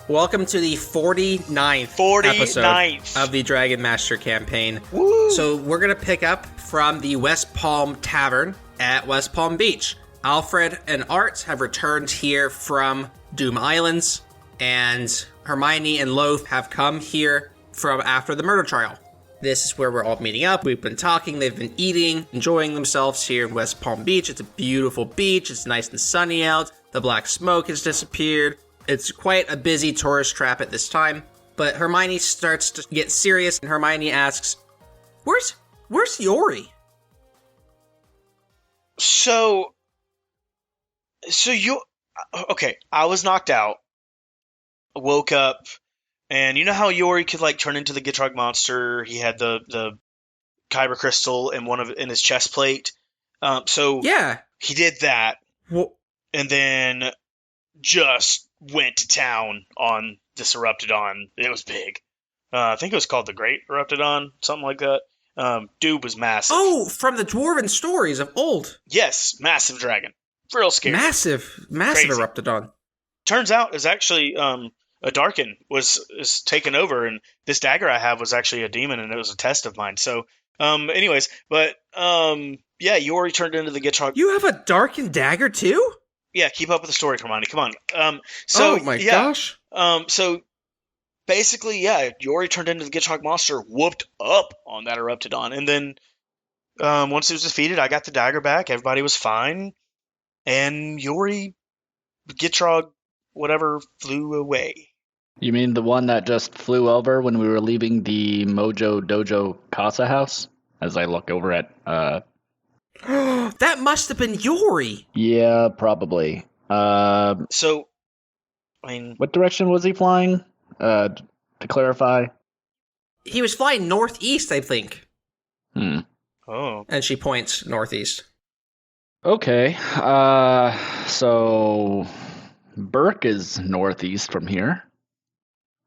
Welcome to the 49th episode of the Dragon Master campaign. Woo! So we're going to pick up from the West Palm Tavern at West Palm Beach. Alfred and Art have returned here from Doom Islands, and Hermione and Loaf have come here from after the murder trial. This is where we're all meeting up. We've been talking, they've been eating, enjoying themselves here in West Palm Beach. It's a beautiful beach, it's nice and sunny out, the black smoke has disappeared. It's quite a busy tourist trap at this time, but Hermione starts to get serious, and Hermione asks, Where's Yori? So you, okay, I was knocked out, woke up, and you know how Yori could like turn into the Guifrog monster? He had the kyber crystal in his chest plate. So yeah, he did that, and then just went to town on this Eruptidon. It was big. I think it was called the Great Eruptidon, something like that. Dude was massive. Oh, from the dwarven stories of old. Yes, massive dragon. Real scary. Massive Crazy. Eruptidon. Turns out it's actually a Darkin is taken over, and this dagger I have was actually a demon, and it was a test of mine. So, anyways, but yeah, Yori turned into the Guifrog. You have a Darkin dagger too? Yeah, keep up with the story, Hermione. Come on. Oh my gosh. So basically, yeah, Yori turned into the Guifrog monster, whooped up on that Eruptidon, and then once it was defeated, I got the dagger back. Everybody was fine, and Yori, Guifrog, whatever, flew away. You mean the one that just flew over when we were leaving the Mojo Dojo Casa house? As I look over at That must have been Yori. Yeah, probably. So, I mean, what direction was he flying? To clarify. He was flying northeast, I think. Oh. And she points northeast. Okay. So Burke is northeast from here.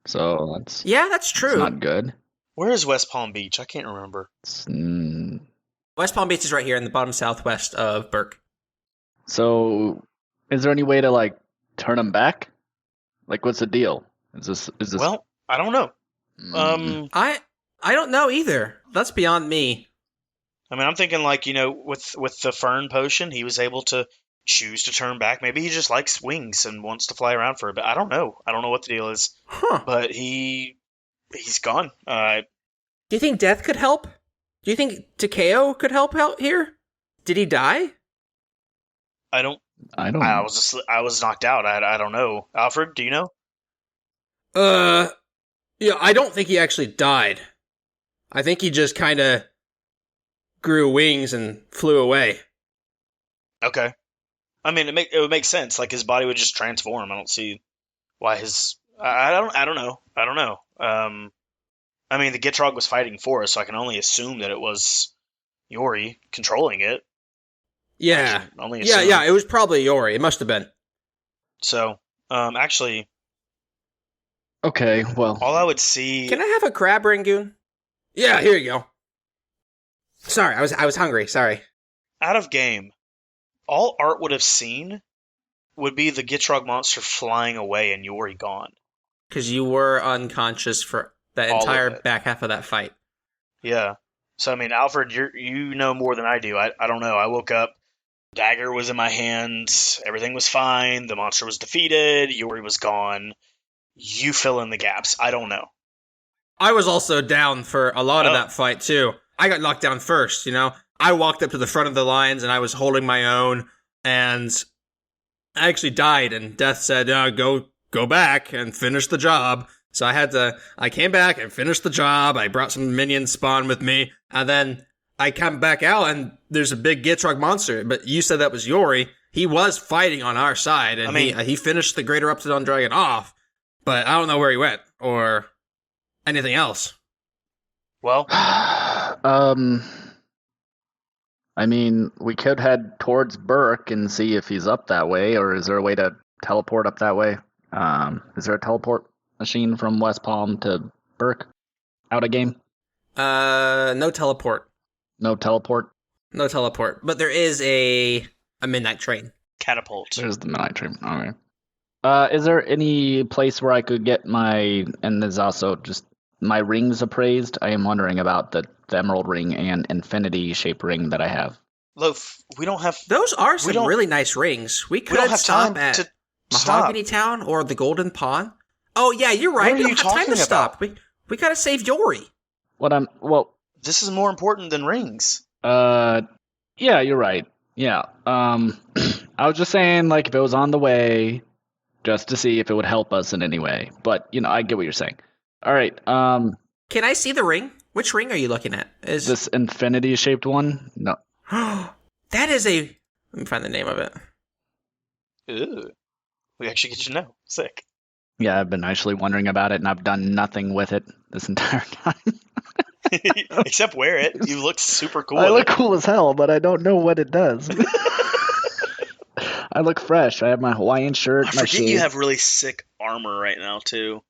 So that's that's true. not good. Where is West Palm Beach? I can't remember. West Palm Beach is right here in the bottom southwest of Burke. So, is there any way to like turn him back? Like, what's the deal? Is this? Well, I don't know. I don't know either. That's beyond me. I mean, I'm thinking like, with the Fern potion, he was able to choose to turn back. Maybe he just likes wings and wants to fly around for a bit. I don't know. I don't know what the deal is. Huh. But he's gone. Do you think death could help? Do you think Takeo could help out here? Did he die? I don't. I was knocked out. I don't know. Alfred, do you know? Yeah, I don't think he actually died. I think he just kind of grew wings and flew away. Okay. I mean, it would make sense. Like his body would just transform. I don't see why his. I don't know. I mean, the Guifrog was fighting for us, so I can only assume that it was Yori controlling it. Yeah. Yeah, it was probably Yori. It must have been. So, actually... Okay, well... All I would see... Can I have a crab rangoon? Yeah, here you go. Sorry, I was hungry, sorry. Out of game, all Art would have seen would be the Guifrog monster flying away and Yori gone. Because you were unconscious for the entire back half of that fight. Yeah. So, I mean, Alfred, you know more than I do. I don't know. I woke up, dagger was in my hands, everything was fine, the monster was defeated, Yori was gone. You fill in the gaps. I don't know. I was also down for a lot of that fight, too. I got knocked down first, I walked up to the front of the lines, and I was holding my own, and I actually died, and Death said, go back and finish the job. So I came back and finished the job. I brought some minions spawn with me. And then I come back out and there's a big Guifrog monster. But you said that was Yori. He was fighting on our side. And he finished the Greater Eruptidon Dragon off. But I don't know where he went or anything else. Well, I mean, we could head towards Burke and see if he's up that way, or is there a way to teleport up that way? Is there a teleport machine from West Palm to Burke? Out of game? No teleport. No teleport? No teleport. But there is a midnight train. Catapult. There's the midnight train. All right. Is there any place where I could get and there's also just my rings appraised? I am wondering about the emerald ring and infinity shape ring that I have. Loaf, we don't have. Those are We some don't- really nice rings. We We don't could have stop time at to Mahogany Town or the Golden Pawn. Oh yeah, you're right. What are We don't you have time talking to stop. We gotta save Yori. This is more important than rings. Yeah, you're right. Yeah. I was just saying, like, if it was on the way, just to see if it would help us in any way. But, I get what you're saying. All right. Can I see the ring? Which ring are you looking at? Is This infinity-shaped one? No. that is a? Let me find the name of it. Ooh. We actually get to know. Sick. Yeah, I've been actually wondering about it, and I've done nothing with it this entire time. Except wear it. You look super cool. I in look it. cool as hell, but I don't know what it does. I look fresh. I have my Hawaiian shirt, I my forget you shades. have really sick armor right now too.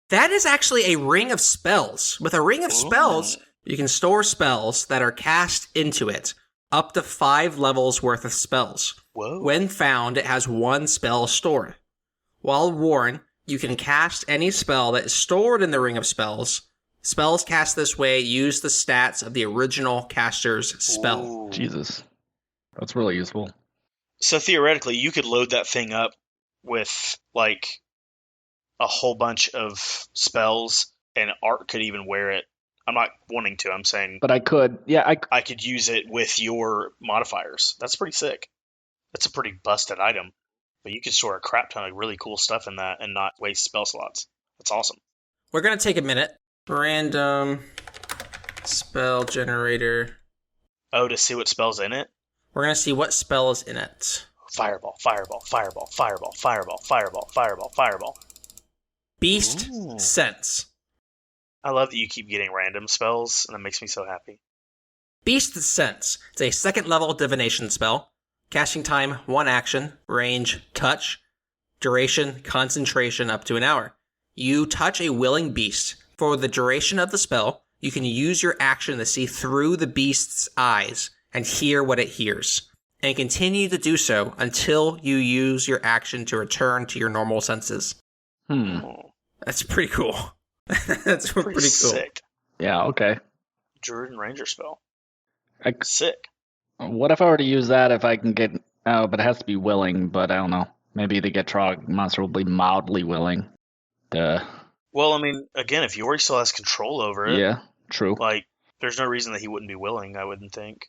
That is actually a ring of spells. With a ring of spells, you can store spells that are cast into it, up to 5 levels worth of spells. Whoa. When found, it has 1 spell stored. While worn, you can cast any spell that is stored in the ring of spells. Spells cast this way use the stats of the original caster's spell. Ooh. Jesus. That's really useful. So theoretically, you could load that thing up with like a whole bunch of spells, and Art could even wear it. I'm not wanting to. I'm saying But I could. Yeah, I could use it with your modifiers. That's pretty sick. That's a pretty busted item. But you could store a crap ton of really cool stuff in that and not waste spell slots. That's awesome. We're going to take a minute. Random spell generator. Oh, to see what spell's in it? We're going to see what spell is in it. Fireball, fireball, fireball, fireball, fireball, fireball, fireball, fireball. Beast Ooh. Sense. I love that you keep getting random spells, and that makes me so happy. Beast Sense. It's a 2nd level divination spell. Casting time, 1 action. Range, touch. Duration, concentration, up to an hour. You touch a willing beast. For the duration of the spell, you can use your action to see through the beast's eyes and hear what it hears. And continue to do so until you use your action to return to your normal senses. Oh, That's pretty cool. That's pretty cool. sick. Yeah, okay. Druid and Ranger spell. I, Sick. what if I were to use that if I can get... Oh, but it has to be willing, but I don't know. Maybe the Gitrog monster will be mildly willing. Duh. Well, I mean, again, if Yori still has control over it, Yeah, true. like, there's no reason that he wouldn't be willing, I wouldn't think.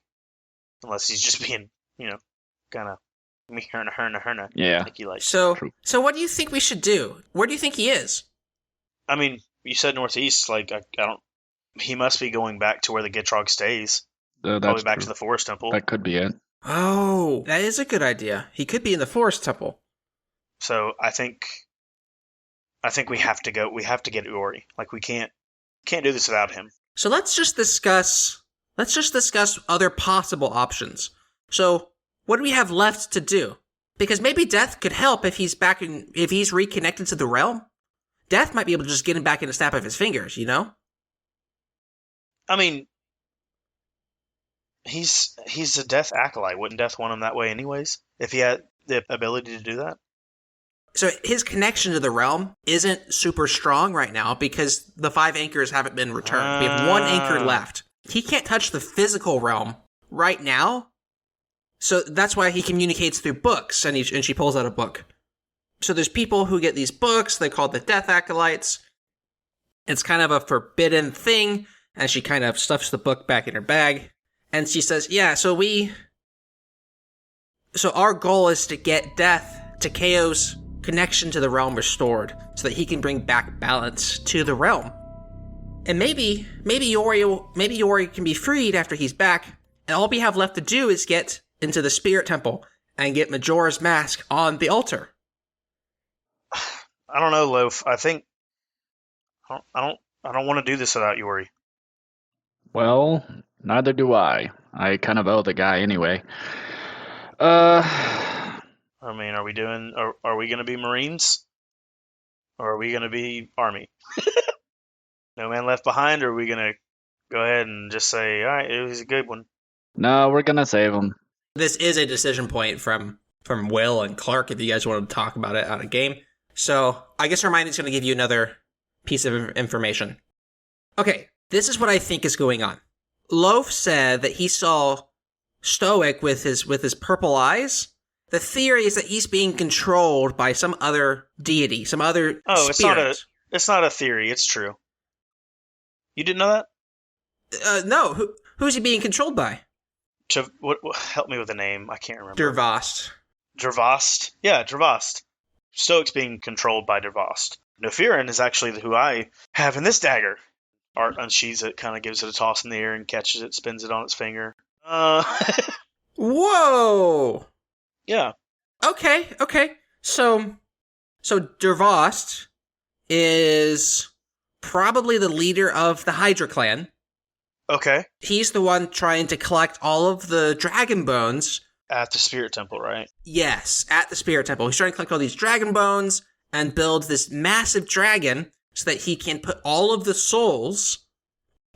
Unless he's just being, kind of herna, Yeah. like he likes. So what do you think we should do? Where do you think he is? I mean, you said northeast, like, I don't... He must be going back to where the Gitrog stays. That's Probably back true. to the Forest Temple. That could be it. Oh, that is a good idea. He could be in the Forest Temple. So I think we have to go. We have to get Yori. Like, we can't do this without him. So let's just discuss other possible options. So what do we have left to do? Because maybe Death could help if he's if he's reconnected to the realm. Death might be able to just get him back in a snap of his fingers, you know? I mean, he's a Death acolyte. Wouldn't Death want him that way anyways? If he had the ability to do that? So his connection to the realm isn't super strong right now because the 5 anchors haven't been returned. We have 1 anchor left. He can't touch the physical realm right now. So that's why he communicates through books, and she pulls out a book. So there's people who get these books, they call the Death Acolytes. It's kind of a forbidden thing, and she kind of stuffs the book back in her bag. And she says, yeah, so our goal is to get Death to Kao's connection to the realm restored, so that he can bring back balance to the realm. And maybe Yori can be freed after he's back, and all we have left to do is get into the Spirit Temple and get Majora's Mask on the altar. I don't know, Loaf. I think I don't want to do this without Yori. Well, neither do I. I kind of owe the guy anyway. I mean, are we going to be Marines? Or are we going to be Army? No Man Left Behind, or are we going to go ahead and just say, all right, it was a good one? No, we're gonna save him. This is a decision point from from Will and Clark if you guys want to talk about it on a game. So I guess Hermione's going to give you another piece of information. Okay, this is what I think is going on. Loaf said that he saw Stoick with his purple eyes. The theory is that he's being controlled by some other deity, some other spirit. It's not a theory. It's true. You didn't know that? No. Who's he being controlled by? What, help me with the name. I can't remember. Dervost. Dervost? Yeah, Dervost. Stoick's being controlled by Dervost. Bretheren is actually who I have in this dagger. Art unsheathes it, kind of gives it a toss in the air and catches it, spins it on its finger. Whoa! Yeah. Okay. So Dervost is probably the leader of the Hydra clan. Okay. He's the one trying to collect all of the dragon bones. At the Spirit Temple, right? Yes, at the Spirit Temple. He's trying to collect all these dragon bones and build this massive dragon so that he can put all of the souls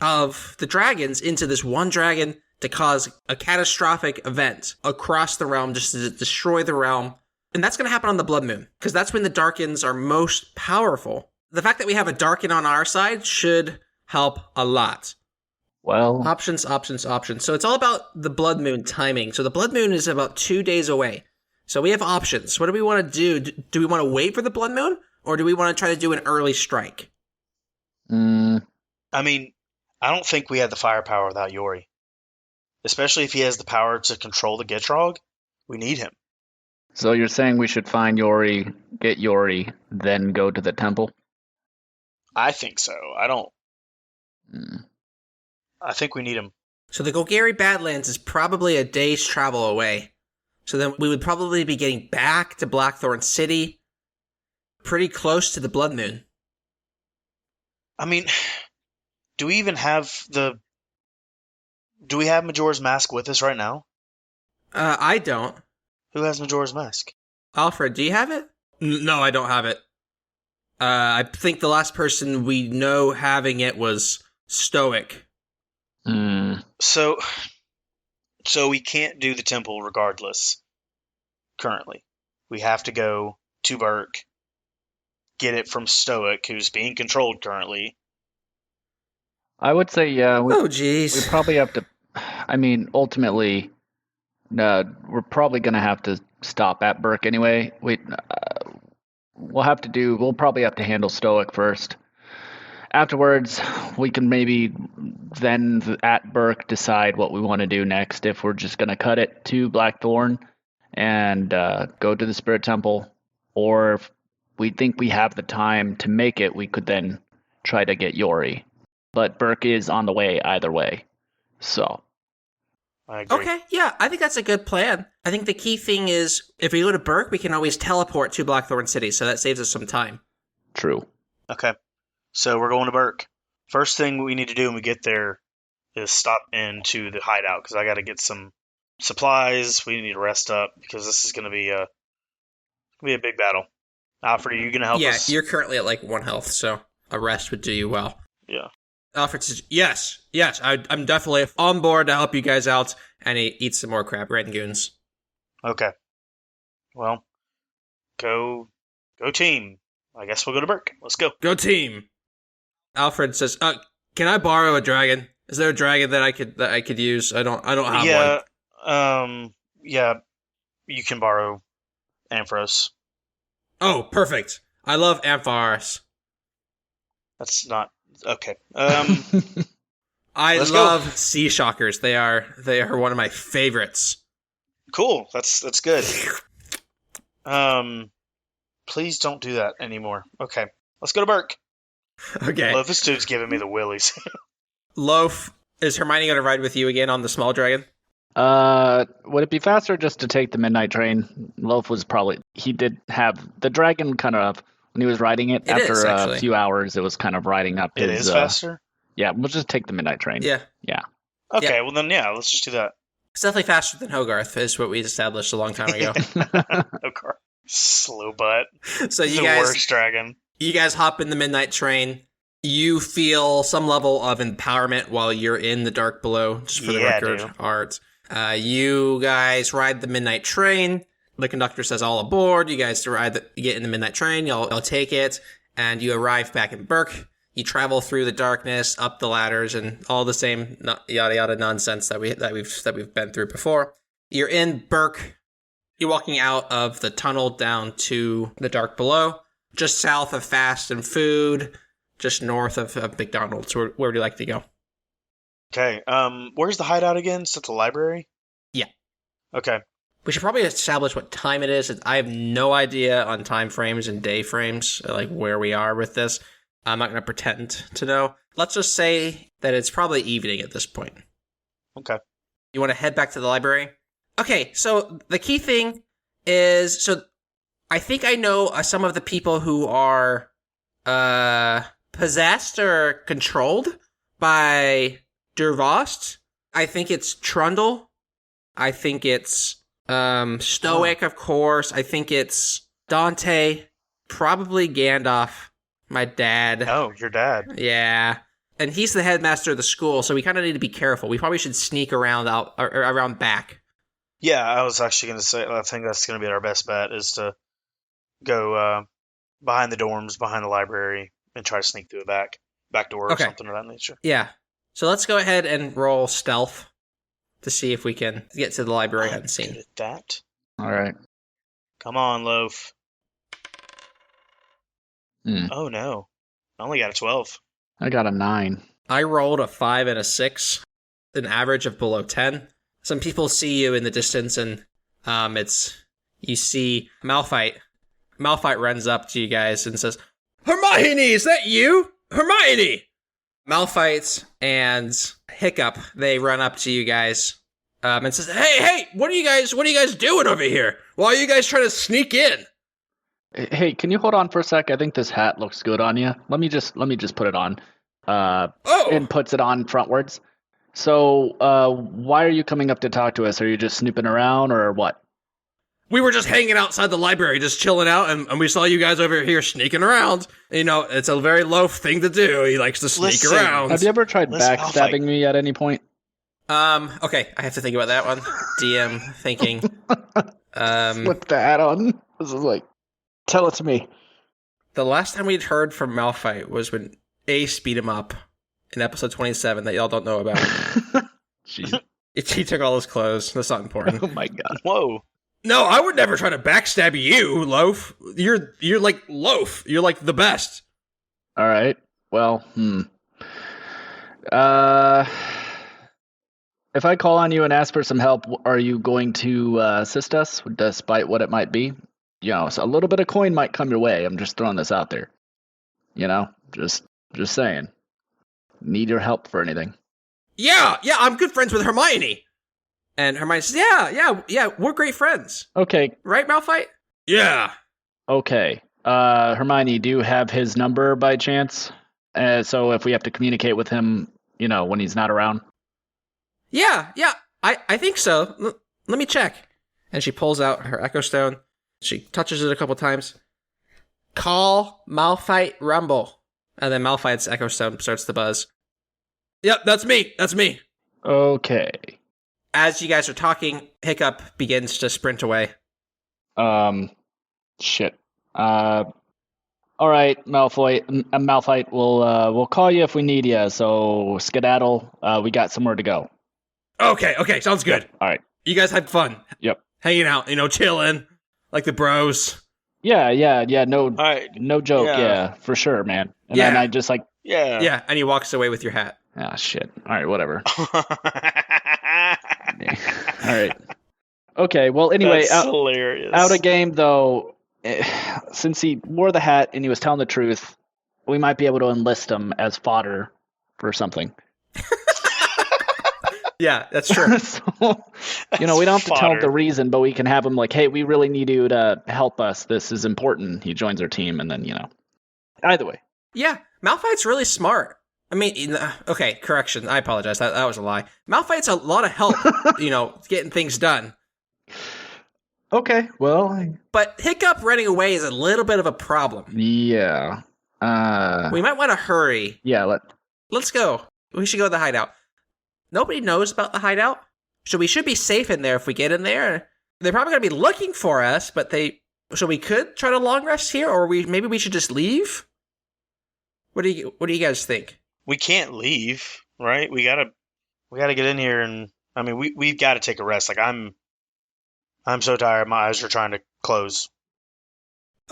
of the dragons into this one dragon to cause a catastrophic event across the realm, just to destroy the realm. And that's going to happen on the Blood Moon, because that's when the Darkins are most powerful. The fact that we have a Darkin on our side should help a lot. Well, Options. So it's all about the Blood Moon timing. So the Blood Moon is about 2 days away. So we have options. What do we want to do? Do we want to wait for the Blood Moon? Or do we want to try to do an early strike? I mean, I don't think we had the firepower without Yori. Especially if he has the power to control the Guifrog. We need him. So you're saying we should find Yori, get Yori, then go to the temple? I think so. I think we need him. So the Golgari Badlands is probably a day's travel away. So then we would probably be getting back to Blackthorn City pretty close to the Blood Moon. I mean, do we even have Do we have Majora's Mask with us right now? I don't. Who has Majora's Mask? Alfred, do you have it? No, I don't have it. I think the last person we know having it was Stoick. So we can't do the temple regardless, currently. We have to go to Burke, get it from Stoick, who's being controlled currently. I would say, yeah. We probably have to... I mean, ultimately, we're probably going to have to stop at Burke anyway. We'll probably have to handle Stoick first. Afterwards, we can maybe then at Burke decide what we want to do next. If we're just going to cut it to Blackthorn and go to the Spirit Temple, or if we think we have the time to make it, we could then try to get Yori. But Burke is on the way either way. So. I agree. Okay, yeah, I think that's a good plan. I think the key thing is, if we go to Burke, we can always teleport to Blackthorn City, so that saves us some time. True. Okay, so we're going to Burke. First thing we need to do when we get there is stop into the hideout, because I got to get some supplies. We need to rest up, because this is going to be a big battle. Alfred, are you going to help us? Yeah, you're currently at 1 health, so a rest would do you well. Yeah. Alfred says, yes, I'm definitely on board to help you guys out, and he eats some more crab rangoons. Okay. Well, go team. I guess we'll go to Burke. Let's go. Go team. Alfred says, can I borrow a dragon? Is there a dragon that I could use? I don't have one. Yeah, you can borrow Ampharos. Oh, perfect. I love Ampharos. That's not okay. I love sea shockers. They are one of my favorites. Cool. That's good. Please don't do that anymore. Okay. Let's go to Burke. Okay. Loaf, this dude's giving me the willies. Loaf, is Hermione going to ride with you again on the small dragon? Would it be faster just to take the midnight train? Loaf he did have the dragon kind of, when he was riding it after a few hours, it was kind of riding up his... It is faster? Yeah, we'll just take the midnight train. Yeah. Okay, well then, yeah, let's just do that. It's definitely faster than Hogarth, is what we established a long time ago. Hogarth. Slow butt. So the worst dragon. You guys hop in the midnight train. You feel some level of empowerment while you're in the dark below, just for the record, Art. You guys ride the midnight train The conductor says all aboard. You guys get in the midnight train. Y'all take it, and you arrive back in Burke. You travel through the darkness, up the ladders, and all the same yada yada nonsense that we've been through before. You're in Burke. You're walking out of the tunnel down to the dark below, just south of Fast and Food, just north of McDonald's. Where would you like to go? Okay. Where's the hideout again? Is it the library? Yeah. Okay. We should probably establish what time it is. I have no idea on time frames and day frames, like where we are with this. I'm not going to pretend to know. Let's just say that it's probably evening at this point. Okay. You want to head back to the library? Okay, so the key thing is, so I think I know some of the people who are possessed or controlled by Durvost. I think it's Trundle. I think it's Stoick, of course. I think it's Dante. Probably Gandalf. My dad. Oh, your dad. Yeah. And he's the headmaster of the school, so we kind of need to be careful. We probably should sneak around around back. Yeah, I was actually going to say, I think that's going to be our best bet, is to go behind the dorms, behind the library, and try to sneak through a back door or something of that nature. Yeah. So let's go ahead and roll stealth to see if we can get to the library unseen. Good at that. All right. Come on, Loaf. Oh, no. I only got a 12. I got a 9. I rolled a 5 and a 6, an average of below 10. Some people see you in the distance, and you see Malphite. Malphite runs up to you guys and says, "Hermione, is that you? Hermione!" Malphite and Hiccup, they run up to you guys and says, "Hey, what are you guys doing over here? Why are you guys trying to sneak in?" Hey, can you hold on for a sec? I think this hat looks good on you. Let me just put it on. And puts it on frontwards. So, why are you coming up to talk to us? Are you just snooping around or what? We were just hanging outside the library, just chilling out, and we saw you guys over here sneaking around. You know, it's a very Loaf thing to do. He likes to sneak around. Have you ever tried backstabbing me at any point? Okay, I have to think about that one. DM thinking. Flip the hat on. This is like, tell it to me. The last time we'd heard from Malphite was when Ace beat him up in episode 27 that y'all don't know about. Jeez. He took all his clothes. That's not important. Oh my god. Whoa. No, I would never try to backstab you, Loaf. You're like Loaf. You're like the best. All right. Well, if I call on you and ask for some help, are you going to assist us, despite what it might be? You know, so a little bit of coin might come your way. I'm just throwing this out there. You know, just saying. Need your help for anything? Yeah, I'm good friends with Hermione. And Hermione says, yeah, we're great friends. Okay. Right, Malphite? Yeah. Okay. Hermione, do you have his number by chance? So if we have to communicate with him, you know, when he's not around? Yeah, I think so. Let me check. And she pulls out her Echo Stone. She touches it a couple times. Call Malphite Rumble. And then Malphite's Echo Stone starts to buzz. Yep, that's me. Okay. As you guys are talking, Hiccup begins to sprint away. Shit. All right, Malphite. We'll call you if we need you. So skedaddle. We got somewhere to go. Okay, sounds good. Yep. All right. You guys had fun. Yep. Hanging out, chilling, like the bros. Yeah. No, right. no joke. Yeah, for sure, man. And then I just like. Yeah. And he walks away with your hat. Ah, shit. All right, whatever. All right. Okay, well, anyway, That's hilarious. Out of game, though, since he wore the hat and he was telling the truth, we might be able to enlist him as fodder for something. Yeah, that's true. So, we don't have to tell him the reason, but we can have him like, hey, we really need you to help us. This is important. He joins our team, and then, Either way. Yeah, Malphite's really smart. I mean, okay, correction. I apologize. That was a lie. Malphite's a lot of help, getting things done. Okay, well. But Hiccup running away is a little bit of a problem. Yeah. We might want to hurry. Yeah, let's go. We should go to the hideout. Nobody knows about the hideout, so we should be safe in there if we get in there. They're probably going to be looking for us, but so we could try to long rest here, or maybe we should just leave? What do you guys think? We can't leave, right? We gotta get in here, and I mean, we've got to take a rest. Like I'm so tired. My eyes are trying to close.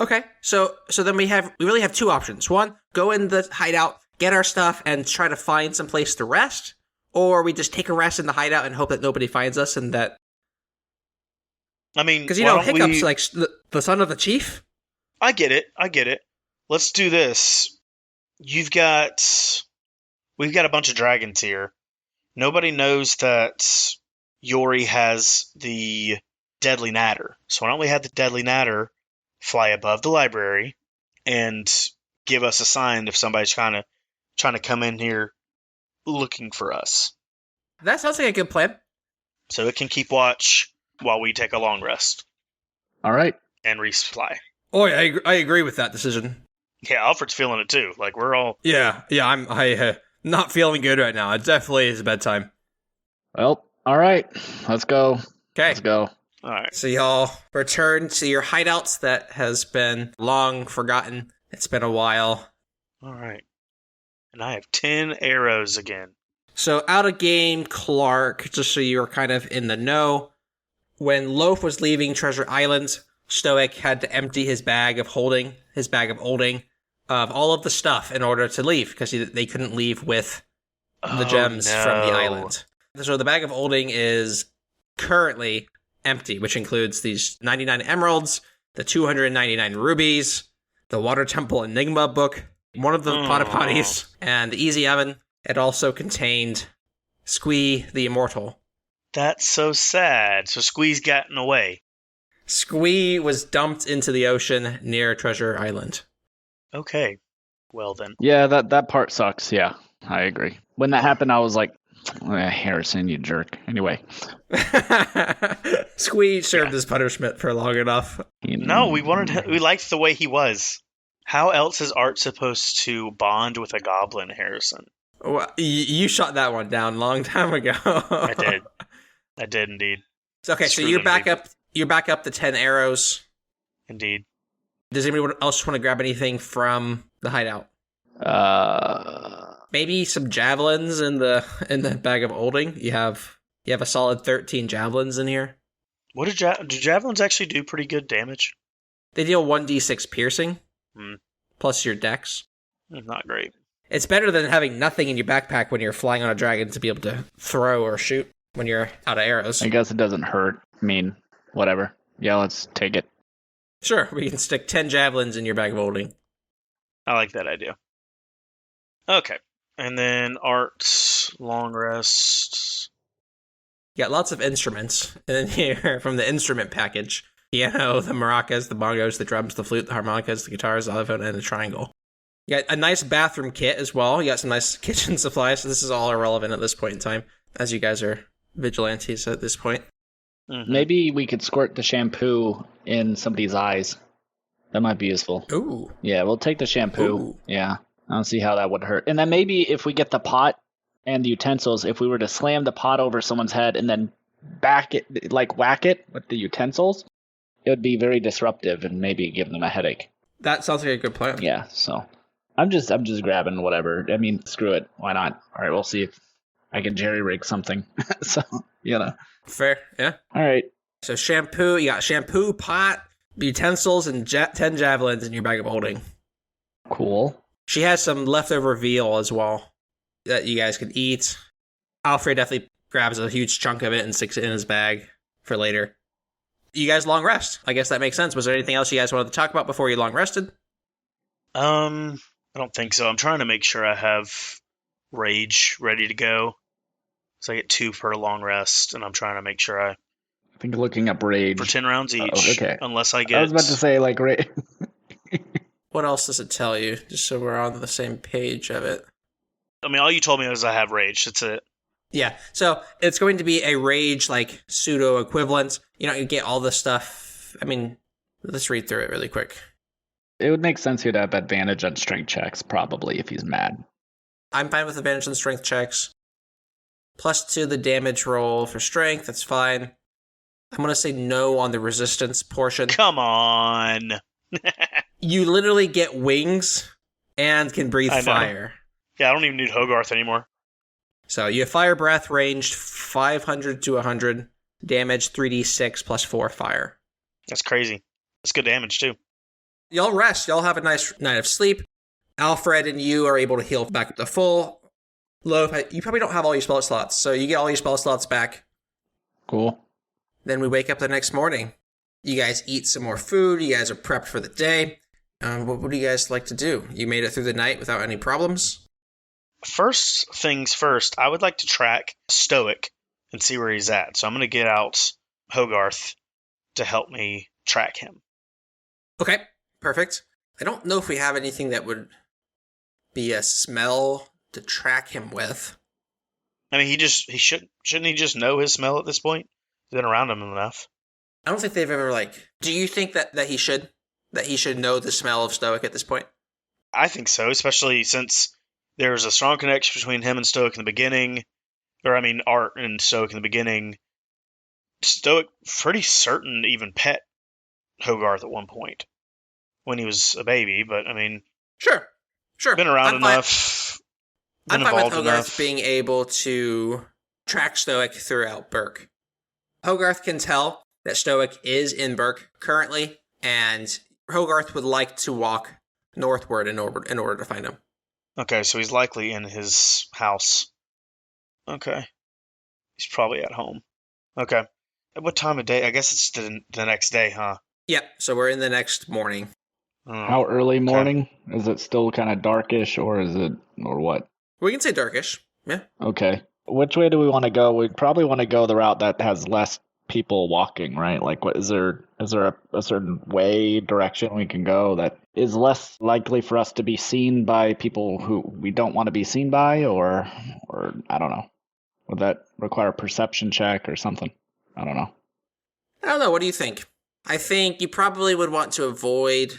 Okay, so then we really have two options. One, go in the hideout, get our stuff, and try to find some place to rest, or we just take a rest in the hideout and hope that nobody finds us, and that. I mean, because Hiccup's like the son of the chief. I get it. Let's do this. We've got a bunch of dragons here. Nobody knows that Yori has the Deadly Natter. So why don't we have the Deadly Natter fly above the library and give us a sign if somebody's trying to come in here looking for us. That sounds like a good plan. So it can keep watch while we take a long rest. All right. And resupply. Oh, yeah, I agree with that decision. Yeah, Alfred's feeling it too. Like we're all. Yeah. I'm not feeling good right now. It definitely is bedtime. Well, all right. Let's go. Okay. Let's go. All right. So y'all return to your hideouts that has been long forgotten. It's been a while. All right. And I have 10 arrows again. So out of game, Clark, just so you're kind of in the know, when Loaf was leaving Treasure Island, Stoick had to empty his bag of holding of all of the stuff in order to leave, because they couldn't leave with the gems from the island. So the bag of holding is currently empty, which includes these 99 emeralds, the 299 rubies, the Water Temple Enigma book, one of the potties, and the Easy Oven. It also contained Squee the Immortal. That's so sad. So Squee's gotten away. Squee was dumped into the ocean near Treasure Island. Okay. Well then. Yeah, that part sucks. Yeah, I agree. When that happened, I was like, Harrison, you jerk. Anyway. Squee served his punishment for long enough. No, we liked the way he was. How else is Art supposed to bond with a goblin, Harrison? Well, you shot that one down a long time ago. I did indeed. Okay, so you're back up to 10 arrows. Indeed. Does anybody else want to grab anything from the hideout? Maybe some javelins in the bag of holding. You have a solid 13 javelins in here. What do javelins actually do? Pretty good damage. They deal 1d6 piercing, plus your dex. Not great. It's better than having nothing in your backpack when you're flying on a dragon to be able to throw or shoot when you're out of arrows. I guess it doesn't hurt. I mean, whatever. Yeah, let's take it. Sure, we can stick 10 javelins in your bag of holding. I like that idea. Okay. And then Art's long rest. You got lots of instruments in here from the instrument package. Piano, the maracas, the bongos, the drums, the flute, the harmonicas, the guitars, the xylophone, and the triangle. You got a nice bathroom kit as well. You got some nice kitchen supplies. So this is all irrelevant at this point in time, as you guys are vigilantes at this point. Mm-hmm. Maybe we could squirt the shampoo in somebody's eyes. That might be useful. Ooh. Yeah, we'll take the shampoo. Ooh. Yeah. I don't see how that would hurt. And then maybe if we get the pot and the utensils, if we were to slam the pot over someone's head and then whack it with the utensils, it would be very disruptive and maybe give them a headache. That sounds like a good plan. Yeah, so I'm just grabbing whatever. I mean, screw it. Why not? All right, we'll see if I can jerry-rig something. So, Fair, yeah. All right. So shampoo, you got shampoo, pot, utensils, and 10 javelins in your bag of holding. Cool. She has some leftover veal as well that you guys can eat. Alfred definitely grabs a huge chunk of it and sticks it in his bag for later. You guys long rest. I guess that makes sense. Was there anything else you guys wanted to talk about before you long rested? I don't think so. I'm trying to make sure I have rage ready to go. So I get 2 per long rest, and I'm trying to make sure I think looking up rage. For 10 rounds each. Oh, okay. Unless I get... I was about to say, rage. What else does it tell you? Just so we're on the same page of it. I mean, all you told me was I have rage. That's it. Yeah. So it's going to be a rage, pseudo equivalent. You get all this stuff. I mean, let's read through it really quick. It would make sense he'd have advantage on strength checks, probably, if he's mad. I'm fine with advantage on strength checks. +2 the damage roll for strength, that's fine. I'm going to say no on the resistance portion. Come on. You literally get wings and can breathe fire. Yeah, I don't even need Hogarth anymore. So you have fire breath, ranged 500 to 100, damage 3d6 plus 4 fire. That's crazy. That's good damage, too. Y'all rest. Y'all have a nice night of sleep. Alfred and you are able to heal back up to full. Loaf, you probably don't have all your spell slots, so you get all your spell slots back. Cool. Then we wake up the next morning. You guys eat some more food. You guys are prepped for the day. What do you guys like to do? You made it through the night without any problems? First things first, I would like to track Stoick and see where he's at. So I'm going to get out Hogarth to help me track him. Okay, perfect. I don't know if we have anything that would be a smell to track him with. I mean, shouldn't he just know his smell at this point? He's been around him enough. I don't think they've ever, do you think that he should? That he should know the smell of Stoick at this point? I think so, especially since there's a strong connection between him and Stoick in the beginning. Art and Stoick in the beginning. Stoick, pretty certain, even pet Hogarth at one point when he was a baby, but Sure. Been around enough. I'm fine with Hogarth being able to track Stoick throughout Burke. Hogarth can tell that Stoick is in Burke currently, and Hogarth would like to walk northward in order to find him. Okay, so he's likely in his house. Okay. He's probably at home. Okay. At what time of day? I guess it's the next day, huh? Yep, so we're in the next morning. How early morning? Okay. Is it still kind of darkish, or what? We can say darkish, yeah. Okay. Which way do we want to go? We probably want to go the route that has less people walking, right? Is there a certain direction we can go that is less likely for us to be seen by people who we don't want to be seen by, or I don't know. Would that require a perception check or something? I don't know. What do you think? I think you probably would want to avoid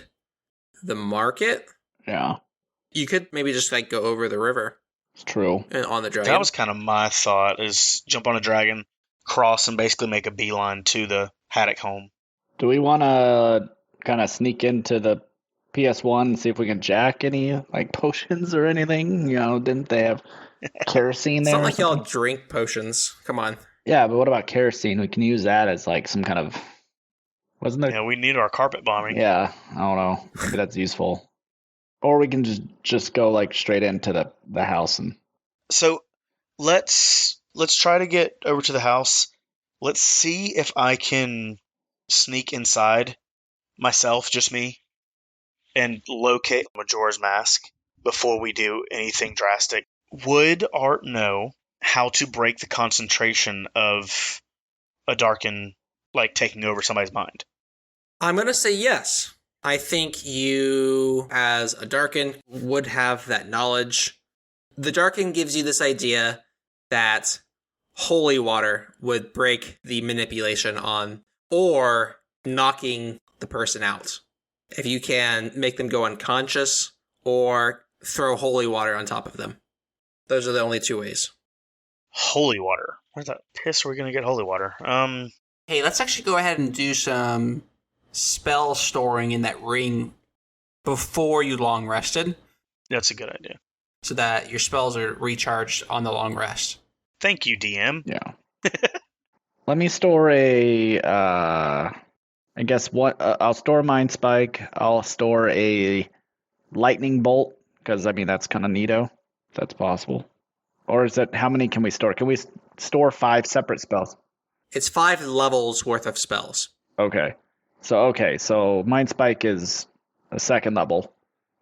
the market. Yeah. You could maybe just go over the river. It's true. And on the dragon. That was kind of my thought, is jump on a dragon, cross, and basically make a beeline to the Haddock home. Do we want to kind of sneak into the PS1 and see if we can jack any potions or anything? Didn't they have kerosene there? It's not like y'all drink potions. Come on. Yeah, but what about kerosene? We can use that as some kind of... Wasn't there? Yeah, we need our carpet bombing. Yeah, I don't know. Maybe that's useful. Or we can just go straight into the house and... So let's try to get over to the house. Let's see if I can sneak inside myself, just me, and locate Majora's Mask before we do anything drastic. Would Art know how to break the concentration of a Darkin, taking over somebody's mind? I'm going to say yes. I think you, as a Darkin, would have that knowledge. The Darkin gives you this idea that holy water would break the manipulation on, or knocking the person out. If you can make them go unconscious, or throw holy water on top of them. Those are the only two ways. Holy water? Where the piss are we going to get holy water? Hey, let's actually go ahead and do some spell storing in that ring before you long rested. That's a good idea. So that your spells are recharged on the long rest. Thank you, DM. Yeah. Let me store I'll store a Mind Spike. I'll store a Lightning Bolt, because, that's kind of neato, if that's possible. Or is it, how many can we store? Can we store 5 separate spells? It's 5 levels worth of spells. Okay. So Mind Spike is a 2nd level.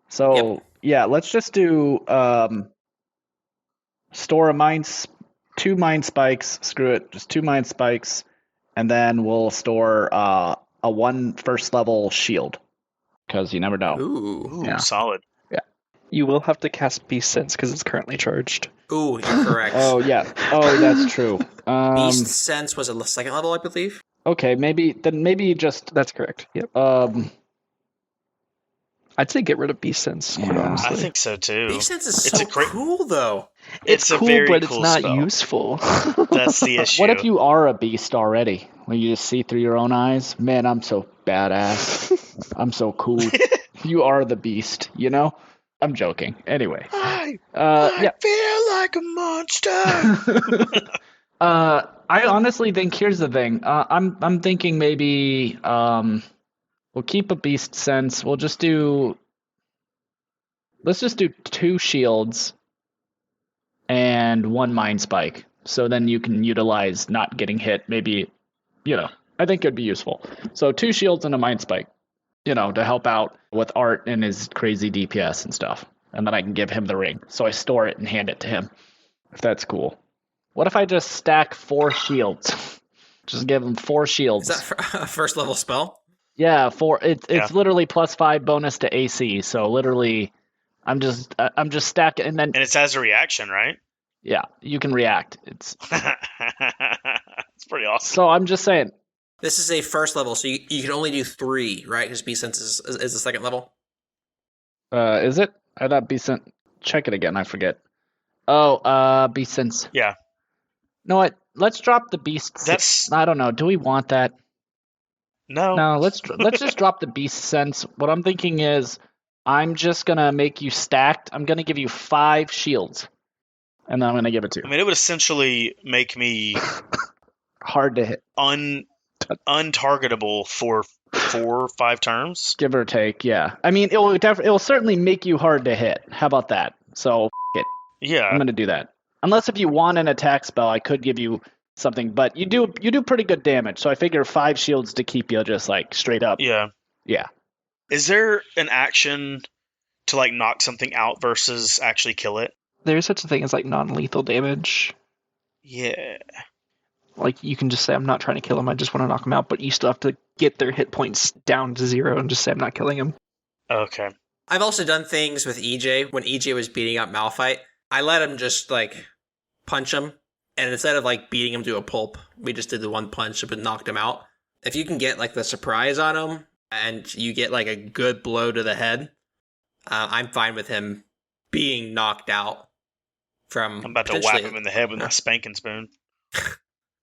So, yep. Yeah, let's just do store 2 Mind Spikes. Screw it, just 2 Mind Spikes. And then we'll store a 1 first level shield, because you never know. Ooh, yeah. Solid. Yeah. You will have to cast Beast Sense because it's currently charged. Ooh, you're correct. Oh, yeah. Oh, that's true. Beast Sense was a 2nd level, I believe. Okay, maybe just... That's correct. Yep. I'd say get rid of beast sense, quite Yeah. honestly. I think so too. Beast sense is It's so cool, though. It's a cool, very but cool it's not spell. useful. That's the issue. What if you are a beast already? When you just see through your own eyes? Man, I'm so badass. I'm so cool. You are the beast, you know? I'm joking. Anyway. I Yeah. feel like a monster. I honestly think here's the thing. I'm thinking maybe we'll keep a beast sense. Let's just do 2 shields and 1 mind spike. So then you can utilize not getting hit. Maybe, I think it'd be useful. So 2 shields and a mind spike, to help out with Art and his crazy DPS and stuff. And then I can give him the ring. So I store it and hand it to him. If that's cool. What if I just stack 4 shields? Just give him 4 shields. Is that a first level spell? Yeah, 4. It's Yeah. literally +5 bonus to AC. So literally, I'm just stacking, and then And it's as a reaction, right? yeah, you can react. It's It's pretty awesome. so I'm just saying. This is a first level, so you can only do 3, right? Because beast sense is the second level. Is it? I thought Beast Sense. Check it again. I forget. Oh, Beast Sense. Yeah. No, what? Let's drop the Beast. That's I don't know. Do we want that? no. No, let's just drop the Beast Sense. What I'm thinking is, I'm just gonna make you stacked. I'm gonna give you 5 shields, and then I'm gonna give it to I you. mean, it would essentially make me Hard to hit, untargetable for 4 or 5 turns. give or take. Yeah, I mean, it will certainly make you hard to hit. How about that? So it. Yeah. I'm gonna do that. Unless if you want an attack spell, I could give you something, but you do pretty good damage. So I figure 5 shields to keep you just like straight up. Yeah. Yeah. Is there an action to like knock something out versus actually kill it? There's such a thing as like non-lethal damage. Yeah. Like you can just say I'm not trying to kill him, I just want to knock him out, but you still have to get their hit points down to 0 and just say I'm not killing him. Okay. I've also done things with EJ. When EJ was beating up Malphite, I let him just, like, punch him. And instead of, like, beating him to a pulp, we just did the 1 punch and knocked him out. If you can get, like, the surprise on him, and you get, like, a good blow to the head, I'm fine with him being knocked out from... I'm about to whack him in the head with my spanking spoon.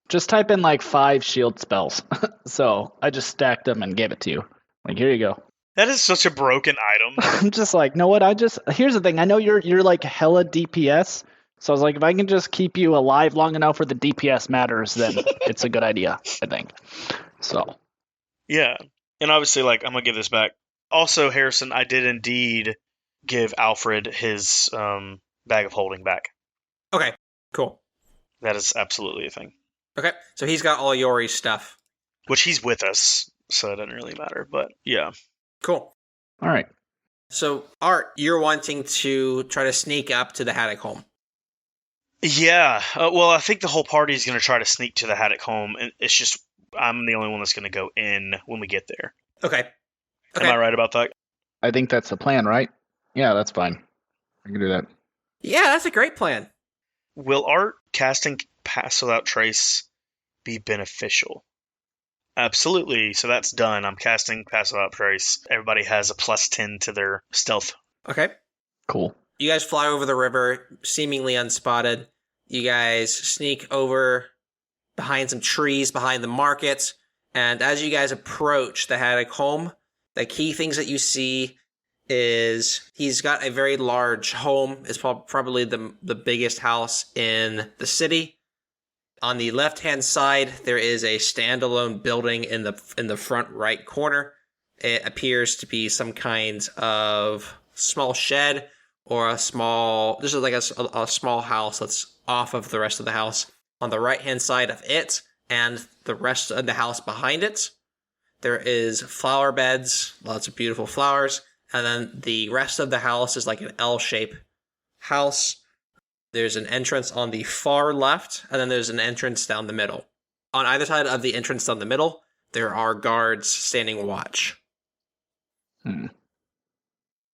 Just type in like 5 shield spells. So I just stacked them and gave it to you. Like, here you go. That is such a broken item. I'm just like, know what? Here's the thing. I know you're like hella DPS. So I was like, if I can just keep you alive long enough where the DPS matters, then it's a good idea, I think. So. Yeah. And obviously, like, I'm going to give this back. Also, Harrison, I did indeed give Alfred his bag of holding back. Okay, cool. That is absolutely a thing. Okay, so he's got all Yori's stuff. Which he's with us, so it doesn't really matter. But yeah. Cool. All right. So, Art, you're wanting to try to sneak up to the Haddock home. Yeah. Well, I think the whole party is going to try to sneak to the Haddock home. And it's just, I'm the only one that's going to go in when we get there. Okay. Am I right about that? I think that's the plan, right? Yeah, that's fine. I can do that. Yeah, that's a great plan. Will Art casting Pass Without Trace be beneficial? Absolutely. So that's done. I'm casting Pass Without Trace. Everybody has a +10 to their stealth. Okay. Cool. You guys fly over the river, seemingly unspotted. You guys sneak over behind some trees, behind the market. And as you guys approach the Haddock home, the key things that you see is he's got a very large home. It's probably the biggest house in the city. On the left-hand side, there is a standalone building in the front right corner. It appears to be some kind of small shed or a small house that's off of the rest of the house. On the right-hand side of it and the rest of the house behind it, there is flower beds, lots of beautiful flowers, and then the rest of the house is like an L-shaped house. There's an entrance on the far left, and then there's an entrance down the middle. On either side of the entrance down the middle, there are guards standing watch.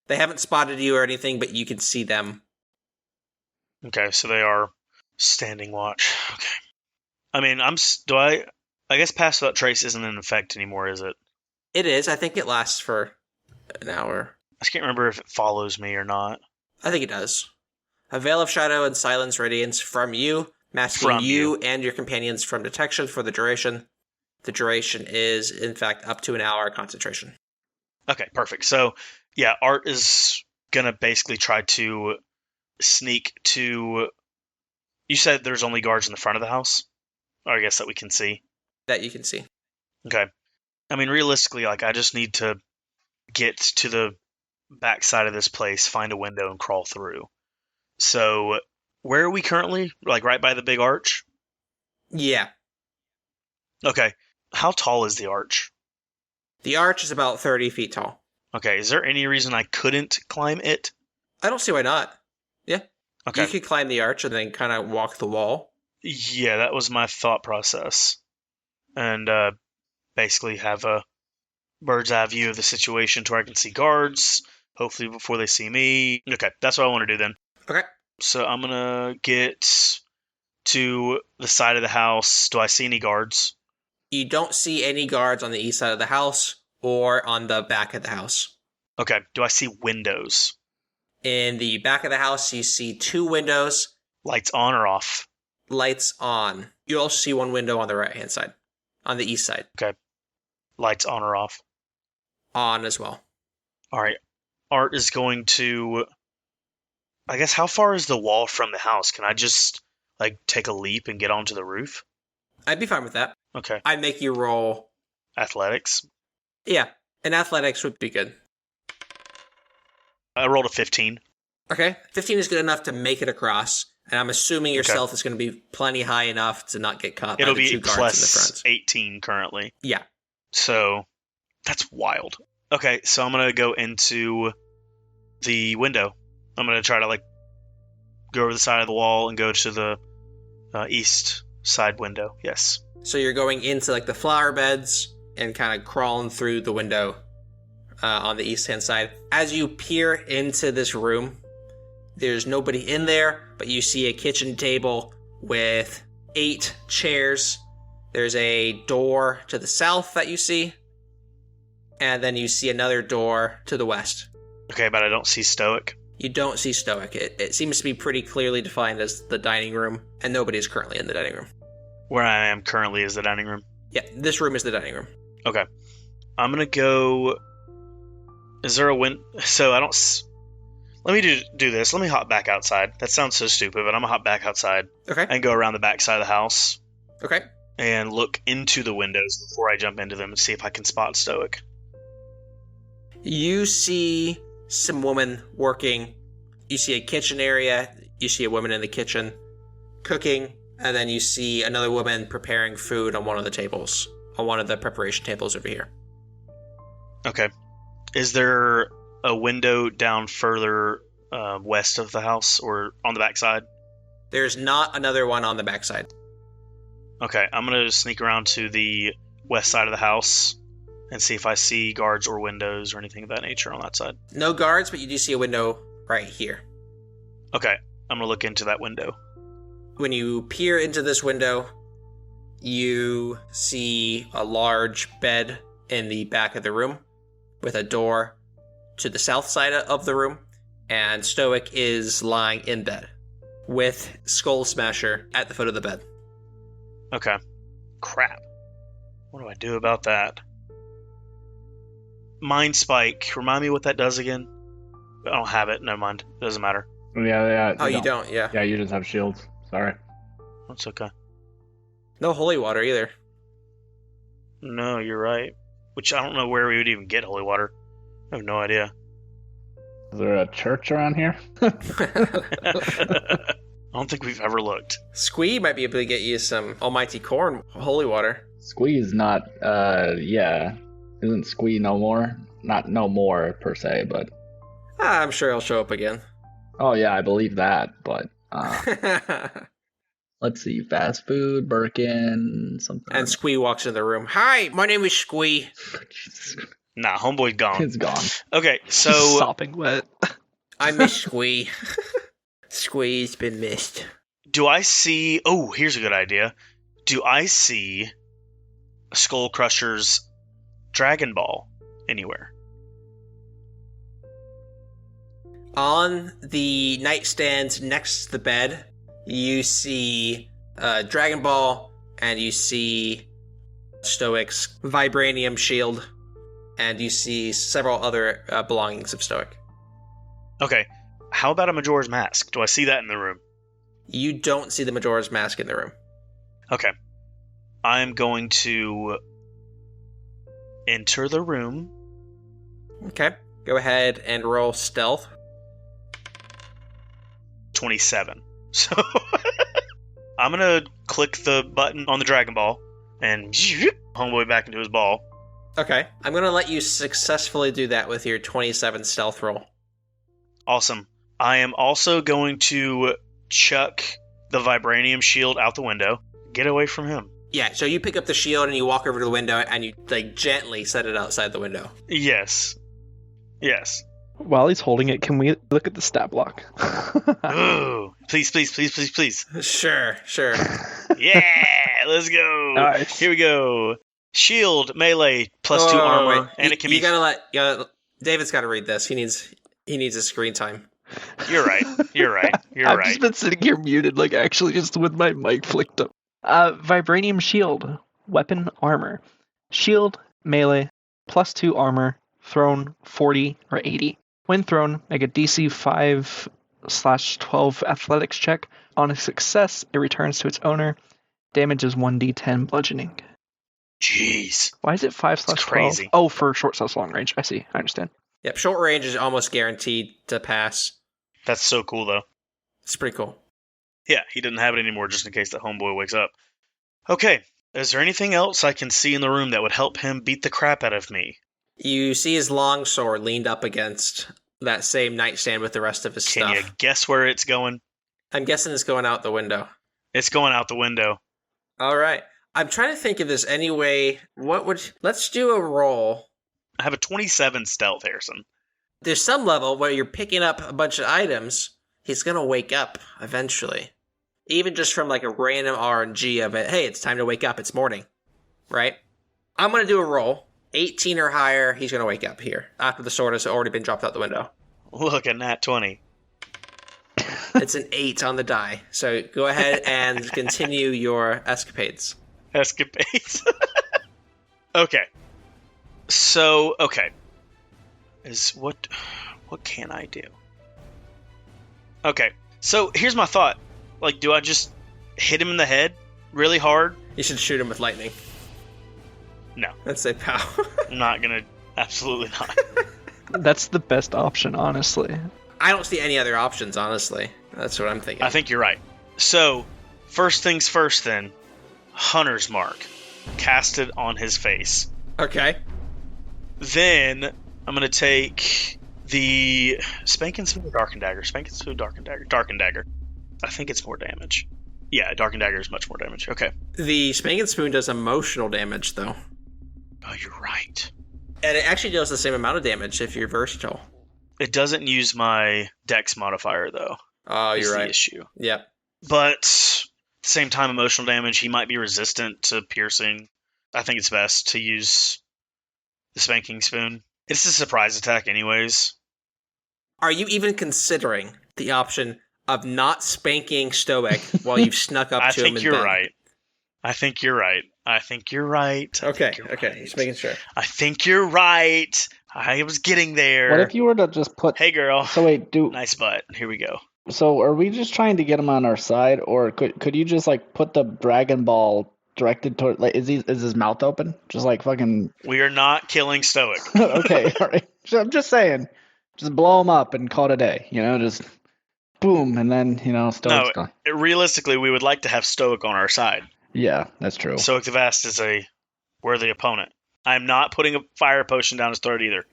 They haven't spotted you or anything, but you can see them. Okay, so they are standing watch. Okay. I mean, I guess Pass Without Trace isn't in effect anymore, is it? It is. I think it lasts for an hour. I can't remember if it follows me or not. I think it does. A veil of shadow and silence radiance from you, masking From you. and your companions from detection for the duration. The duration is, in fact, up to an hour concentration. Okay, perfect. So, yeah, Art is going to basically try to sneak to... You said there's only guards in the front of the house? Or I guess that we can see. That you can see. Okay. I mean, realistically, like, I just need to get to the backside of this place, find a window, and crawl through. So, where are we currently? Like, right by the big arch? Yeah. Okay. How tall is the arch? The arch is about 30 feet tall. Okay, is there any reason I couldn't climb it? I don't see why not. Yeah. Okay. You could climb the arch and then kind of walk the wall. Yeah, that was my thought process. And basically have a bird's eye view of the situation to where I can see guards, hopefully before they see me. Okay, that's what I want to do then. Okay. So I'm going to get to the side of the house. Do I see any guards? You don't see any guards on the east side of the house or on the back of the house. Okay, do I see windows? In the back of the house, you see 2 windows, Lights on or off? lights on. You also see 1 window on the right-hand side, on the east side, Okay, lights on or off? on as well. All right, Art is going to... I guess, how far is the wall from the house? Can I just, like, take a leap and get onto the roof? I'd be fine with that. Okay. I'd make you roll. Athletics? Yeah, and athletics would be good. I rolled a 15. Okay, 15 is good enough to make it across, and I'm assuming your stealth is going to be plenty high enough to not get caught by the 2 guards in the plus front. 18 currently. Yeah. So, that's wild. Okay, so I'm going to go into the window. I'm going to try to, like, go over the side of the wall and go to the east side window. Yes. So you're going into, like, the flower beds and kind of crawling through the window on the east-hand side. As you peer into this room, there's nobody in there, but you see a kitchen table with 8 chairs. There's a door to the south that you see, and then you see another door to the west. Okay, but I don't see Stoick. You don't see Stoick. It seems to be pretty clearly defined as the dining room, and nobody is currently in the dining room. Where I am currently is the dining room. Yeah, this room is the dining room. Okay. I'm going to go... Is there a wind... So I don't... Let me do this. Let me hop back outside. That sounds so stupid, but I'm going to hop back outside. Okay. And go around the back side of the house. Okay. And look into the windows before I jump into them and see if I can spot Stoick. You see some woman working. You see a kitchen area. You see a woman in the kitchen cooking. And then you see another woman preparing food on one of the tables. On one of the preparation tables over here. Okay. Is there a window down further west of the house or on the back side? There's not another one on the backside. Okay, I'm going to sneak around to the west side of the house and see if I see guards or windows or anything of that nature on that side. No guards, but you do see a window right here. Okay, I'm going to look into that window. When you peer into this window, you see a large bed in the back of the room with a door to the south side of the room, and Stoick is lying in bed with Skull Smasher at the foot of the bed. Okay. Crap. What do I do about that? Mind Spike. Remind me what that does again? I don't have it. Never mind. Doesn't matter. Yeah. Oh, you don't? Yeah. Yeah, you just have shields. Sorry. That's okay. No holy water either. No, you're right. Which I don't know where we would even get holy water. I have no idea. Is there a church around here? I don't think we've ever looked. Squee might be able to get you some almighty corn holy water. Squee's not, yeah. Isn't Squee no more? Not no more, per se, but... I'm sure he'll show up again. Oh, yeah, I believe that, but... Let's see, fast food, Birkin, something. And Squee walks into the room. Hi, my name is Squee. Nah, homeboy's gone. It's gone. Okay, so... Sopping wet. I miss Squee. Squee's been missed. Do I see... Oh, here's a good idea. Do I see Skull Crusher's Dragon Ball anywhere? On the nightstand next to the bed, you see Dragon Ball, and you see Stoick's vibranium shield, and you see several other belongings of Stoick. Okay. How about a Majora's Mask? Do I see that in the room? You don't see the Majora's Mask in the room. Okay. I'm going to enter the room. Okay. Go ahead and roll stealth. 27. So I'm going to click the button on the Dragon Ball and homeboy back into his ball. Okay. I'm going to let you successfully do that with your 27 stealth roll. Awesome. I am also going to chuck the vibranium shield out the window. Get away from him. Yeah, so you pick up the shield and you walk over to the window and you gently set it outside the window. Yes. Yes. While he's holding it, can we look at the stat block? Ooh. Please, please, please, please, please. Sure. Yeah, let's go. Nice. Here we go. Shield, melee, +2 armor, and it can be... David's got to read this. He needs his screen time. You're right. I've just been sitting here muted, actually just with my mic flicked up. Vibranium shield, weapon, armor. Shield, melee, +2 armor, thrown 40 or 80. When thrown, make a DC 5/12 athletics check. On a success, it returns to its owner. Damage is 1d10 bludgeoning. Jeez. Why is it 5/12? Crazy. Oh, for short/long range. I see. I understand. Yep, short range is almost guaranteed to pass. That's so cool, though. It's pretty cool. Yeah, he didn't have it anymore just in case the homeboy wakes up. Okay, is there anything else I can see in the room that would help him beat the crap out of me? You see his long sword leaned up against that same nightstand with the rest of his stuff. Can you guess where it's going? I'm guessing it's going out the window. It's going out the window. All right. I'm trying to think if there's any way... Let's do a roll. I have a 27 stealth, Harrison. There's some level where you're picking up a bunch of items. He's going to wake up eventually. Even just from a random RNG of it. Hey, it's time to wake up. It's morning. Right? I'm going to do a roll. 18 or higher, he's going to wake up here. After the sword has already been dropped out the window. Look at that 20. It's an 8 on the die. So go ahead and continue your escapades. Okay. So, okay. What can I do? Okay. So, here's my thought. Do I just hit him in the head really hard? You should shoot him with lightning. No. Let's say pow. I'm not gonna. Absolutely not. That's the best option, honestly. I don't see any other options, honestly. That's what I'm thinking. I think you're right. So, first things first then. Hunter's Mark. Cast it on his face. Okay. Then, I'm going to take the Spanking Spoon or Darkin Dagger? Spanking Spoon, Darkin Dagger. Darkin Dagger. I think it's more damage. Yeah, Darkin Dagger is much more damage. Okay. The Spanking Spoon does emotional damage, though. Oh, you're right. And it actually does the same amount of damage if you're versatile. It doesn't use my Dex modifier, though. Oh, you're right. The issue. Yep. But at the same time, emotional damage, he might be resistant to piercing. I think it's best to use the Spanking Spoon. It's a surprise attack anyways. Are you even considering the option of not spanking Stoick while you've snuck up to him in bed? I think you're right. Okay, just making sure. I think you're right. I was getting there. What if you were to just put... Hey, girl. So wait, Nice butt. Here we go. So are we just trying to get him on our side, or could you just put the Dragon Ball directed toward... is his mouth open? Just fucking... We are not killing Stoick. Okay, all right. So I'm just saying. Just blow him up and call it a day. Just... boom, and then, Stoic's gone. Realistically, we would like to have Stoick on our side. Yeah, that's true. Stoick the Vast is a worthy opponent. I'm not putting a fire potion down his throat either.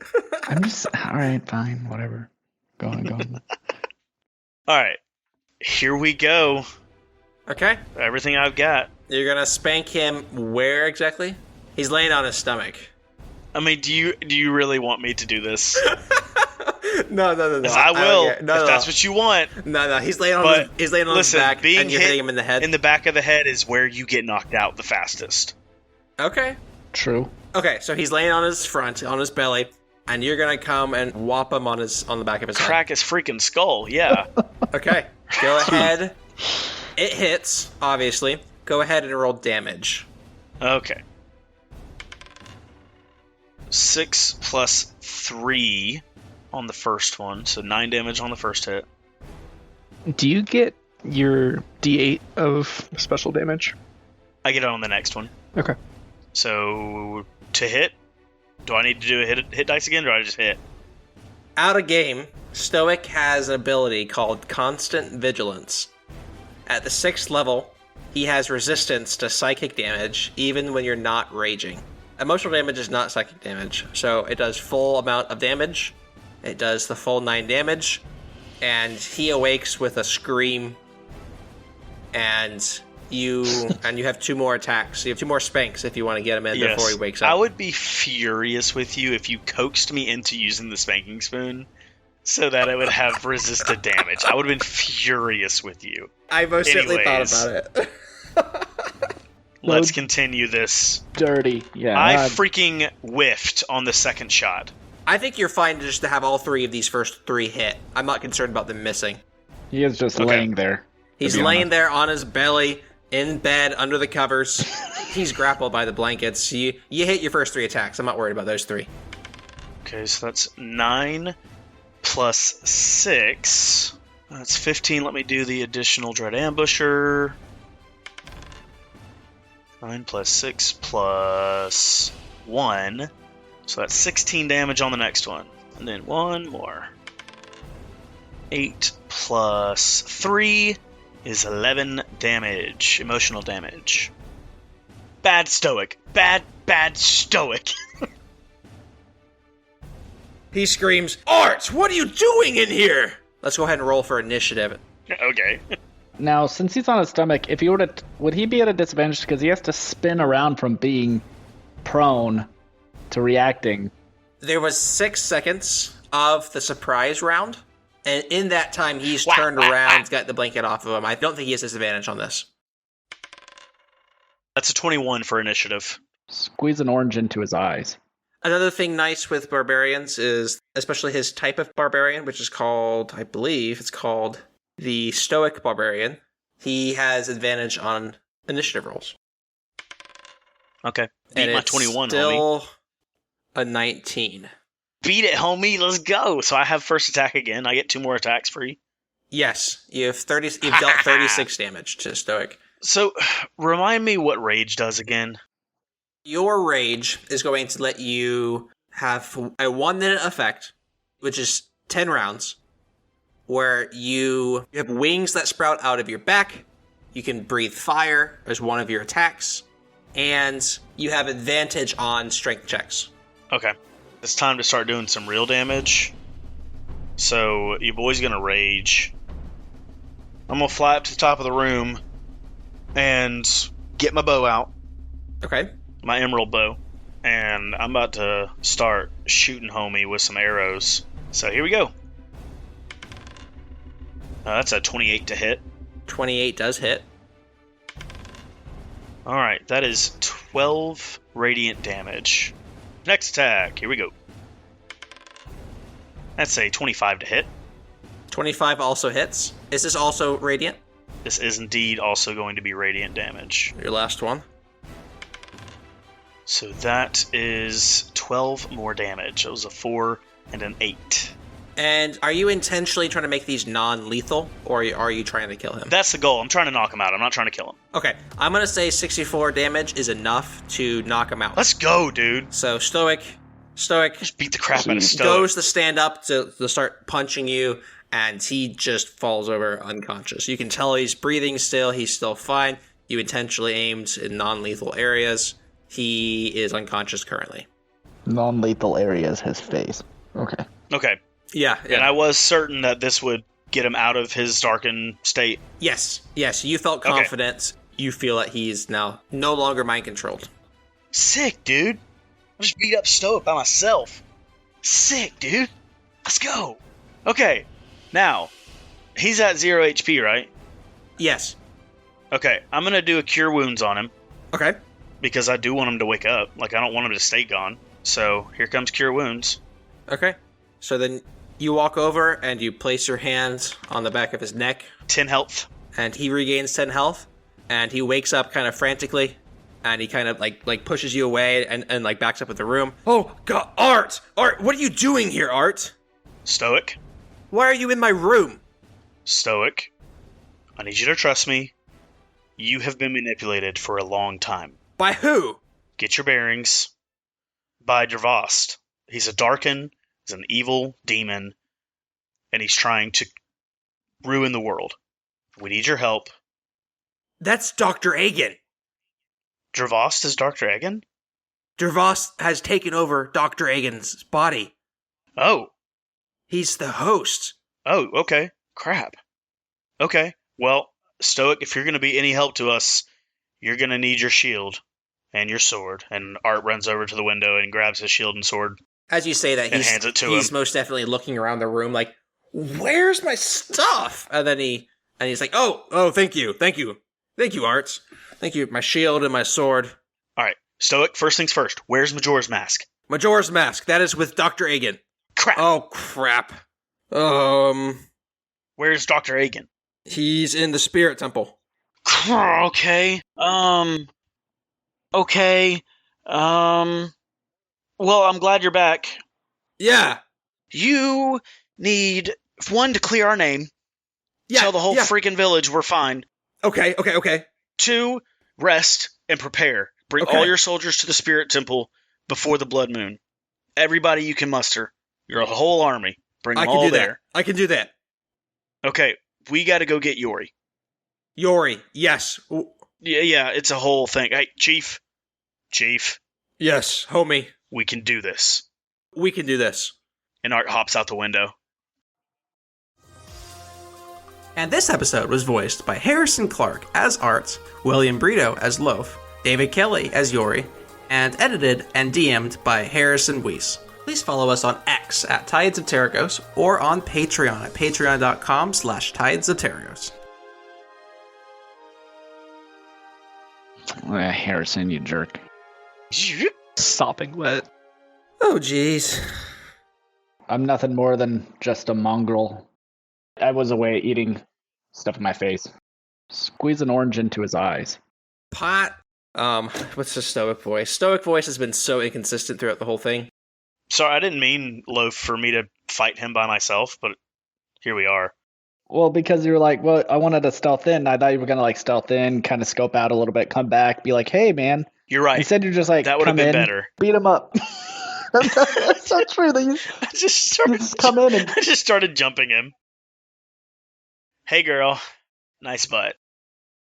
I'm just... All right, fine, whatever. Go on. All right. Here we go. Okay. Everything I've got. You're going to spank him where exactly? He's laying on his stomach. I mean, do you really want me to do this? No. I will. If that's what you want. No. He's laying on his back, and you're hitting him in the head. In the back of the head is where you get knocked out the fastest. Okay. True. Okay, so he's laying on his front, on his belly. and you're gonna come and whop him on the back of his Crack his freaking skull, yeah. head. Okay, go ahead. It hits, obviously. Go ahead and roll damage. Okay. 6 plus 3 on the first one, so 9 damage on the first hit. Do you get your D8 of special damage? I get it on the next one. Okay. So, to hit, do I need to do a hit dice again, or do I just hit? Out of game, Stoic has an ability called Constant Vigilance. At the 6th level, he has resistance to psychic damage, even when you're not raging. Emotional damage is not psychic damage, so it does full amount of damage. It does the full 9 damage, and he awakes with a scream, and you have 2 more attacks. You have 2 more spanks if you want to get him in before he wakes up. I would be furious with you if you coaxed me into using the spanking spoon so that it would have resisted damage. I would have been furious with you. I most certainly thought about it. Let's continue this. Dirty, yeah. I freaking whiffed on the second shot. I think you're fine just to have all 3 of these first 3 hit. I'm not concerned about them missing. He is just laying there. He's laying there on his belly, in bed, under the covers. He's grappled by the blankets. You hit your first 3 attacks. I'm not worried about those 3. Okay, so that's 9 plus 6. That's 15. Let me do the additional Dread Ambusher. 9 plus 6 plus 1. So that's 16 damage on the next one. And then 1 more. 8 plus 3 is 11 damage. Emotional damage. Bad Stoick. Bad Stoick. He screams, "Art, what are you doing in here?" Let's go ahead and roll for initiative. Okay. Now, since he's on his stomach, if he were to, would he be at a disadvantage because he has to spin around from being prone to reacting? There was 6 seconds of the surprise round, and in that time he's turned around, got the blanket off of him. I don't think he has disadvantage on this. That's a 21 for initiative. Squeeze an orange into his eyes. Another thing nice with barbarians is, especially his type of barbarian, which is called, I believe it's called the Stoic Barbarian, he has advantage on initiative rolls. Okay. Beat my 21, still homie. A 19. Beat it, homie. Let's go. So I have first attack again. I get 2 more attacks free. Yes, you've dealt 36 damage to Stoic. So, remind me what rage does again. Your rage is going to let you have a 1-minute effect, which is 10 rounds, where you have wings that sprout out of your back, you can breathe fire as one of your attacks, and you have advantage on strength checks. Okay. It's time to start doing some real damage. So, your boy's gonna rage. I'm gonna fly up to the top of the room and get my bow out. Okay. My emerald bow. And I'm about to start shooting homie with some arrows. So here we go. That's a 28 to hit. 28 does hit. Alright, that is 12 radiant damage. Next attack, here we go. That's a 25 to hit. 25 also hits. Is this also radiant? This is indeed also going to be radiant damage. Your last one. So that is 12 more damage. That was a 4 and an 8. And are you intentionally trying to make these non-lethal, or are you trying to kill him? That's the goal. I'm trying to knock him out. I'm not trying to kill him. Okay, I'm going to say 64 damage is enough to knock him out. Let's go, dude. So Stoic Just beat the crap out of Stoic. goes to stand up to start punching you, and he just falls over unconscious. You can tell he's breathing still. He's still fine. You intentionally aimed in non-lethal areas. He is unconscious currently. Non-lethal areas, his face. Okay. Okay. Yeah. And I was certain that this would get him out of his darkened state. Yes. You felt confident. Okay. You feel that he's now no longer mind-controlled. Sick, dude. I just beat up Stoic by myself. Sick, dude. Let's go. Okay. Now, he's at 0 HP, right? Yes. Okay. I'm going to do a Cure Wounds on him. Okay. Because I do want him to wake up. Like, I don't want him to stay gone. So, here comes Cure Wounds. Okay. So then you walk over and you place your hands on the back of his neck. 10 health. And he regains 10 health. And he wakes up kind of frantically. And he kind of like pushes you away and like backs up in the room. Oh, God, Art! Art, what are you doing here, Art? Stoic. Why are you in my room? Stoic. I need you to trust me. You have been manipulated for a long time. By who? Get your bearings. By Dervost. He's a Darkin. He's an evil demon. And he's trying to ruin the world. We need your help. That's Dr. Agan. Dervost is Dr. Agan? Dervost has taken over Dr. Agan's body. Oh. He's the host. Oh, okay. Crap. Okay. Well, Stoic, if you're going to be any help to us, you're going to need your shield and your sword. And Art runs over to the window and grabs his shield and sword. As you say that, hands it to he's him. Most definitely looking around the room like, where's my stuff? And then he's like, oh, thank you, Art. Thank you, my shield and my sword. All right, Stoic, first things first. Where's Majora's Mask? Majora's Mask, that is with Dr. Agan. Crap. Oh, crap. Where's Dr. Agan? He's in the Spirit Temple. Okay. Okay. Well, I'm glad you're back. Yeah. You need, one, to clear our name. Yeah. Tell the whole freaking village we're fine. Okay. 2, rest and prepare. Bring all your soldiers to the Spirit Temple before the Blood Moon. Everybody you can muster. You're a whole army. Bring them all there. I can do that. Okay, we got to go get Yori. Yori, yes. Yeah, it's a whole thing. Hey, Chief. Yes, homie. We can do this. We can do this. And Art hops out the window. And this episode was voiced by Harrison Clark as Art, William Brito as Loaf, David Kelly as Yori, and edited and DM'd by Harrison Weiss. Please follow us on X at Tides of Terragos or on Patreon at patreon.com/Tides of Terragos. Harrison, you jerk. Sopping wet. Oh, jeez. I'm nothing more than just a mongrel. I was away eating stuff in my face. Squeeze an orange into his eyes. Pot. What's the Stoic voice? Stoic voice has been so inconsistent throughout the whole thing. Sorry, I didn't mean, Loaf, for me to fight him by myself, but here we are. Well, because you were like, well, I wanted to stealth in. I thought you were going to like stealth in, kind of scope out a little bit, come back, be like, hey, man. You're right. Instead, you're just like, that would have been better. Beat him up. That's so true. I just started jumping him. Hey, girl. Nice butt.